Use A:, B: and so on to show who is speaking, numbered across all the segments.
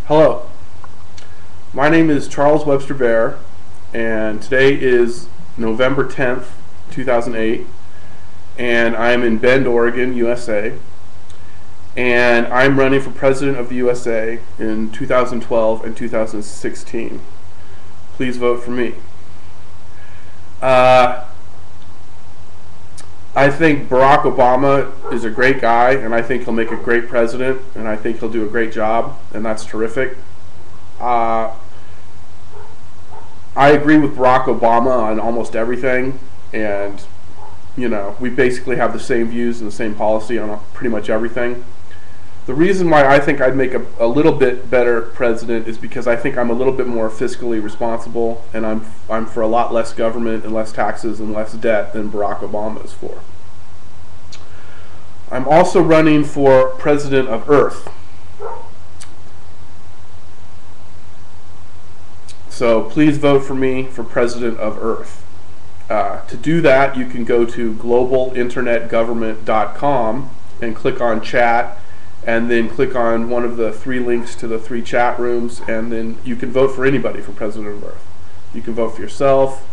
A: Hello, my name is Charles Webster Baer, and today is November 10th, 2008, and I'm in Bend, Oregon, USA, and I'm running for President of the USA in 2012 and 2016. Please vote for me. I think Barack Obama is a great guy, and I think he'll make a great president, and I think he'll do a great job, and that's terrific. I agree with Barack Obama on almost everything, and we basically have the same views and the same policy on pretty much everything. The reason why I think I'd make a little bit better president is because I think I'm a little bit more fiscally responsible, and I'm for a lot less government and less taxes and less debt than Barack Obama is for. I'm also running for President of Earth. So please vote for me for President of Earth. To do that, you can go to globalinternetgovernment.com and click on chat, and then click on one of the three links to the three chat rooms, and then you can vote for anybody for President of Earth. You can vote for yourself,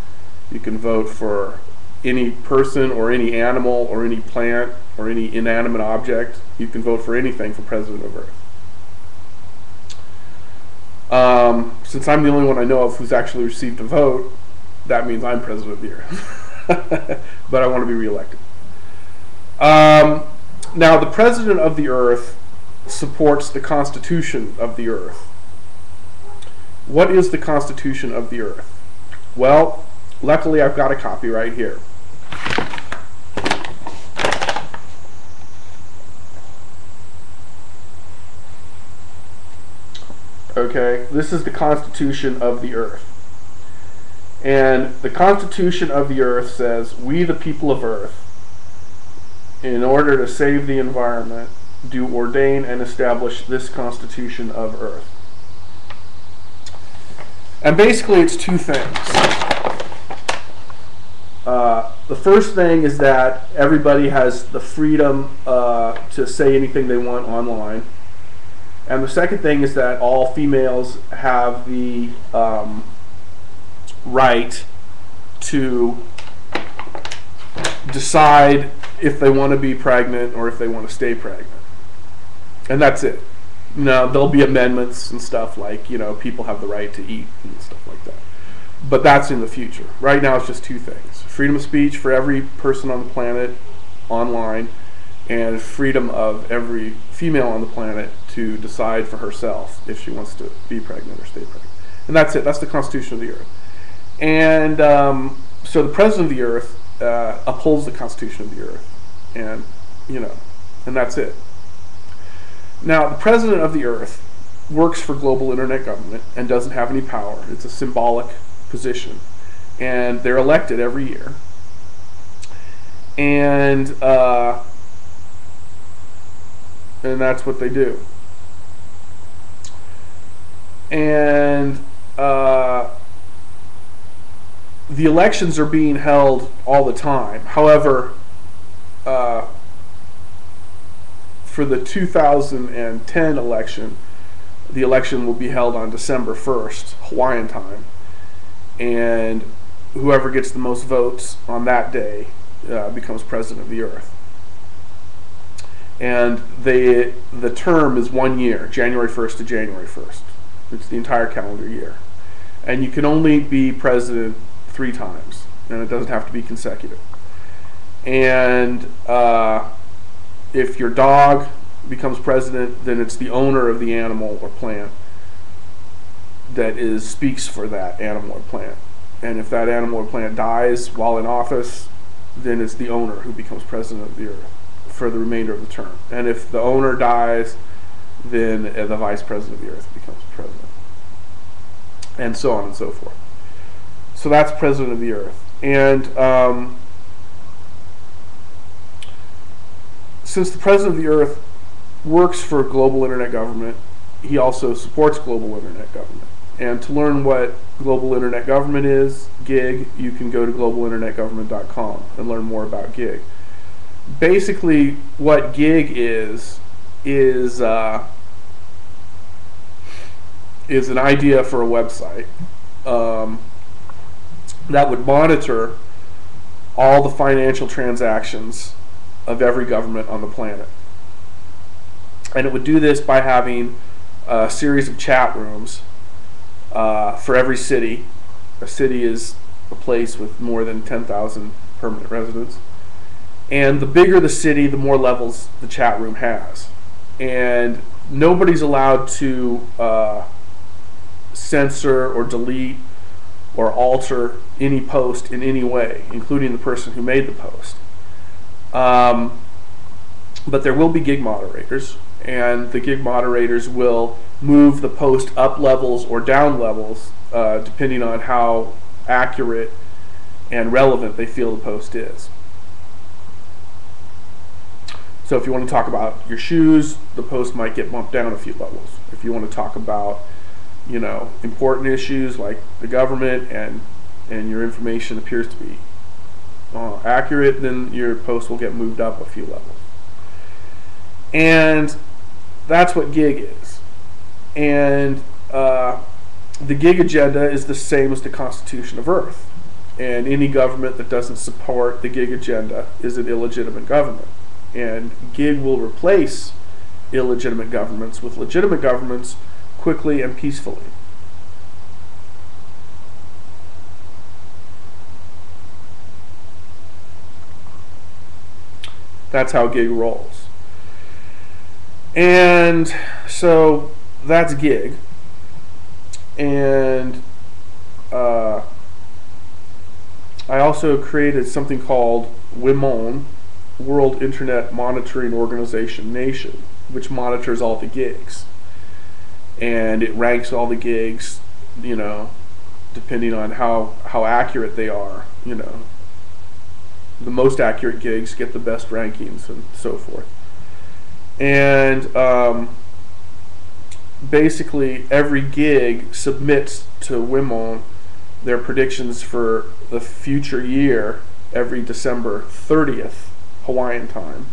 A: you can vote for any person or any animal or any plant or any inanimate object. You can vote for anything for President of Earth. Since I'm the only one I know of who's actually received a vote, that means I'm President of the Earth. But I want to be reelected. Now, the President of the Earth supports the Constitution of the Earth. What is the Constitution of the Earth? Well, luckily I've got a copy right here. Okay, this is the Constitution of the Earth. And the Constitution of the Earth says, "We, the people of Earth, in order to save the environment, do ordain and establish this Constitution of Earth." And basically it's two things. The first thing is that everybody has the freedom to say anything they want online. And the second thing is that all females have the right to decide if they want to be pregnant or if they want to stay pregnant. And that's it. Now, there'll be amendments and stuff like, people have the right to eat and stuff like that. But that's in the future. Right now it's just two things. Freedom of speech for every person on the planet online, and freedom of every female on the planet to decide for herself if she wants to be pregnant or stay pregnant. And that's it. That's the Constitution of the Earth. And so the President of the Earth upholds the Constitution of the Earth. And, and that's it. Now, the President of the Earth works for global internet government and doesn't have any power. It's a symbolic position. And they're elected every year. And that's what they do. And the elections are being held all the time. However, for the 2010 election, the election will be held on December 1st, Hawaiian time. And whoever gets the most votes on that day becomes President of the Earth. And the term is 1 year, January 1st to January 1st. It's the entire calendar year. And you can only be president 3 times, and it doesn't have to be consecutive. And if your dog becomes president, then it's the owner of the animal or plant that speaks for that animal or plant. And if that animal or plant dies while in office, then it's the owner who becomes President of the Earth for the remainder of the term. And if the owner dies, then the Vice President of the Earth becomes President. And so on and so forth. So that's President of the Earth. And since the President of the Earth works for global internet government, he also supports global internet government. And to learn what global internet government is, GIG, you can go to globalinternetgovernment.com and learn more about GIG. Basically, what GIG is is an idea for a website that would monitor all the financial transactions of every government on the planet. And it would do this by having a series of chat rooms for every city. A city is a place with more than 10,000 permanent residents. And the bigger the city, the more levels the chat room has. And nobody's allowed to censor or delete or alter any post in any way, including the person who made the post. But there will be gig moderators, and the gig moderators will move the post up levels or down levels depending on how accurate and relevant they feel the post is. So if you want to talk about your shoes, the post might get bumped down a few levels. If you want to talk about, important issues like the government and your information appears to be accurate, then your post will get moved up a few levels. And that's what gig is. And the gig agenda is the same as the Constitution of Earth. And any government that doesn't support the gig agenda is an illegitimate government. And gig will replace illegitimate governments with legitimate governments quickly and peacefully. That's how gig rolls. And so that's gig. And I also created something called WIMON, World Internet Monitoring Organization Nation, which monitors all the gigs. And it ranks all the gigs, depending on how accurate they are. The most accurate gigs get the best rankings and so forth. And basically every gig submits to WIMON their predictions for the future year every December 30th Hawaiian time,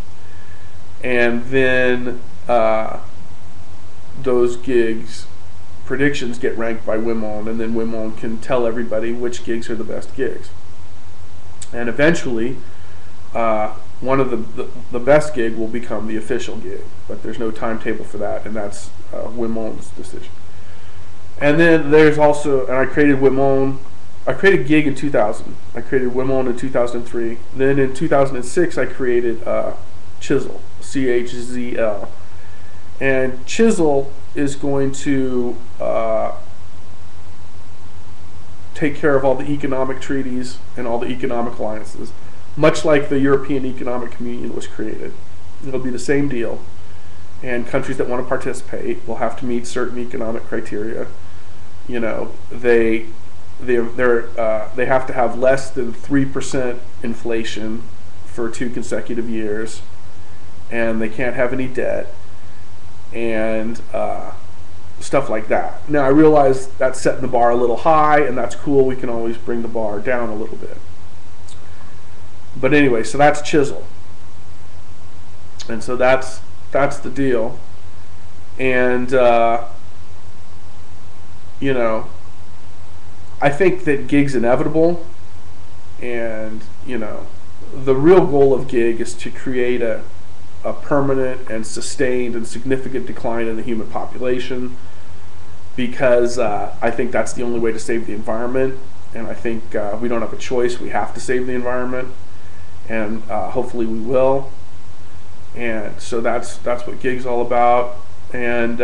A: and then those gigs predictions get ranked by WIMON, and then WIMON can tell everybody which gigs are the best gigs. And eventually one of the best gig will become the official gig, but there's no timetable for that, and that's WIMON's decision. And then there's also, and I created WIMON. I created gig in 2000. I created WIMON in 2003. Then in 2006, I created Chisel, CHZL. And Chisel is going to take care of all the economic treaties and all the economic alliances, much like the European Economic Communion was created. It'll be the same deal. And countries that want to participate will have to meet certain economic criteria. They have to have less than 3% inflation for 2 consecutive years, and they can't have any debt, and stuff like that. Now I realize that's setting the bar a little high, and that's cool. We can always bring the bar down a little bit. But anyway, so that's Chisel, and so that's the deal. And I think that gig's inevitable, and the real goal of gig is to create a permanent and sustained and significant decline in the human population, because I think that's the only way to save the environment, and I think we don't have a choice. We have to save the environment, and hopefully we will. And so that's what gig's all about, and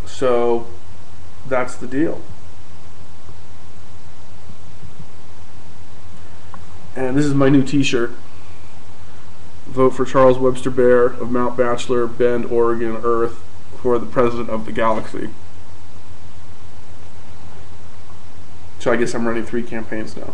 A: so that's the deal. And this is my new t-shirt. Vote for Charles Webster Baer of Mount Bachelor, Bend, Oregon, Earth, for the president of the galaxy. So I guess I'm running 3 campaigns now.